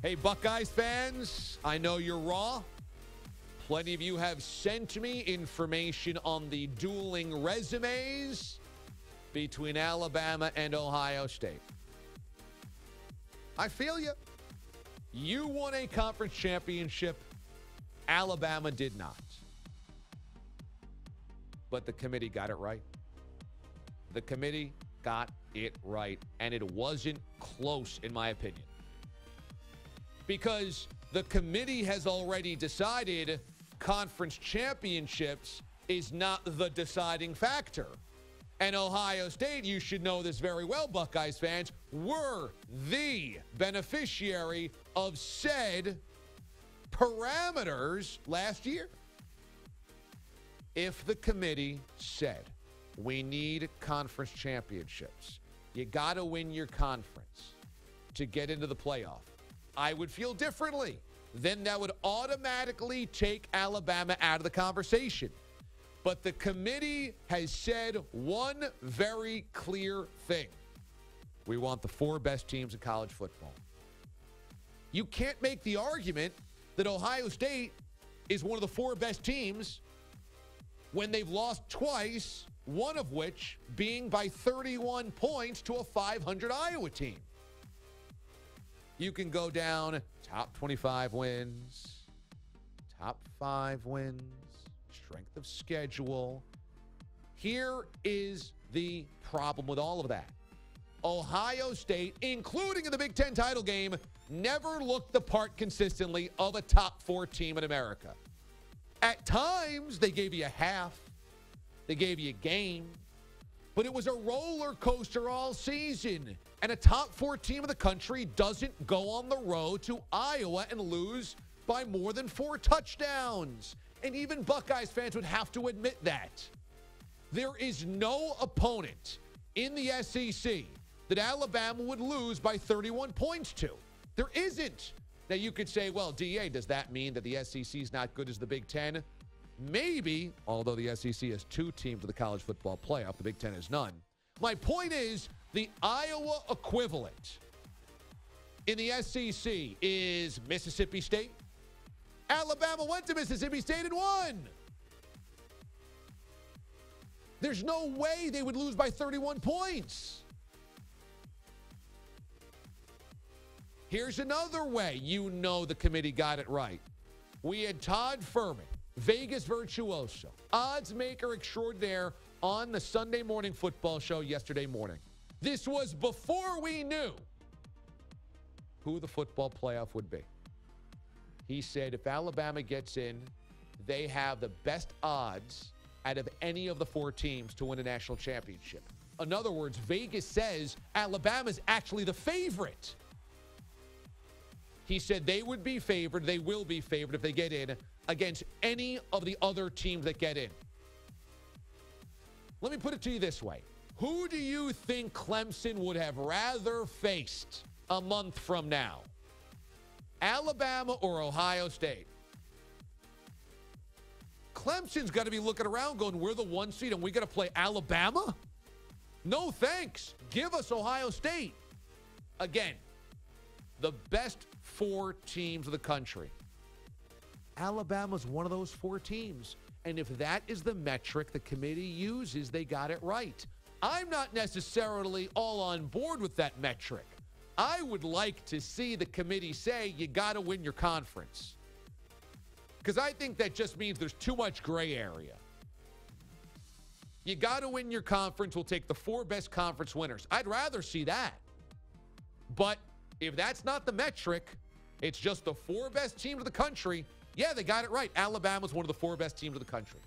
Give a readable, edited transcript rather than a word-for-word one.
Hey, Buckeyes fans, I know you're raw. Plenty of you have sent me information on the dueling resumes between Alabama and Ohio State. I feel you. You won a conference championship. Alabama did not. But the committee got it right. The committee got it right, and it wasn't close, in my opinion. Because the committee has already decided conference championships is not the deciding factor. And Ohio State, you should know this very well, Buckeyes fans, were the beneficiary of said parameters last year. If the committee said, we need conference championships, you got to win your conference to get into the playoff, I would feel differently. Then that would automatically take Alabama out of the conversation. But the committee has said one very clear thing. We want the 4 best teams in college football. You can't make the argument that Ohio State is one of the 4 best teams when they've lost twice, one of which being by 31 points to a 500 Iowa team. You can go down top 25 wins, top 5 wins, strength of schedule. Here is the problem with all of that. Ohio State, including in the Big Ten title game, never looked the part consistently of a top 4 team in America. At times, they gave you a half. They gave you a game. But it was a roller coaster all season. And a top 4 team in the country doesn't go on the road to Iowa and lose by more than 4 touchdowns. And even Buckeyes fans would have to admit that. There is no opponent in the SEC that Alabama would lose by 31 points to. There isn't. Now, you could say, well, DA, does that mean that the SEC is not good as the Big Ten? Maybe, although the SEC has 2 teams in the college football playoff, the Big Ten has none. My point is, the Iowa equivalent in the SEC is Mississippi State. Alabama went to Mississippi State and won. There's no way they would lose by 31 points. Here's another way you know the committee got it right. We had Todd Furman, Vegas virtuoso, odds maker extraordinaire, on the Sunday morning football show yesterday morning. This was before we knew who the football playoff would be. He said if Alabama gets in, they have the best odds out of any of the 4 teams to win a national championship. In other words, Vegas says Alabama's actually the favorite. He said they would be favored, they will be favored if they get in against any of the other teams that get in. Let me put it to you this way. Who do you think Clemson would have rather faced a month from now? Alabama or Ohio State? Clemson's got to be looking around going, we're the 1 seed and we got to play Alabama? No thanks. Give us Ohio State. Again, the best 4 teams of the country. Alabama's one of those 4 teams. And if that is the metric the committee uses, they got it right. I'm not necessarily all on board with that metric. I would like to see the committee say you got to win your conference. Because I think that just means there's too much gray area. You got to win your conference. We'll take the 4 best conference winners. I'd rather see that. But if that's not the metric, it's just the 4 best teams of the country. Yeah, they got it right. Alabama's one of the 4 best teams of the country.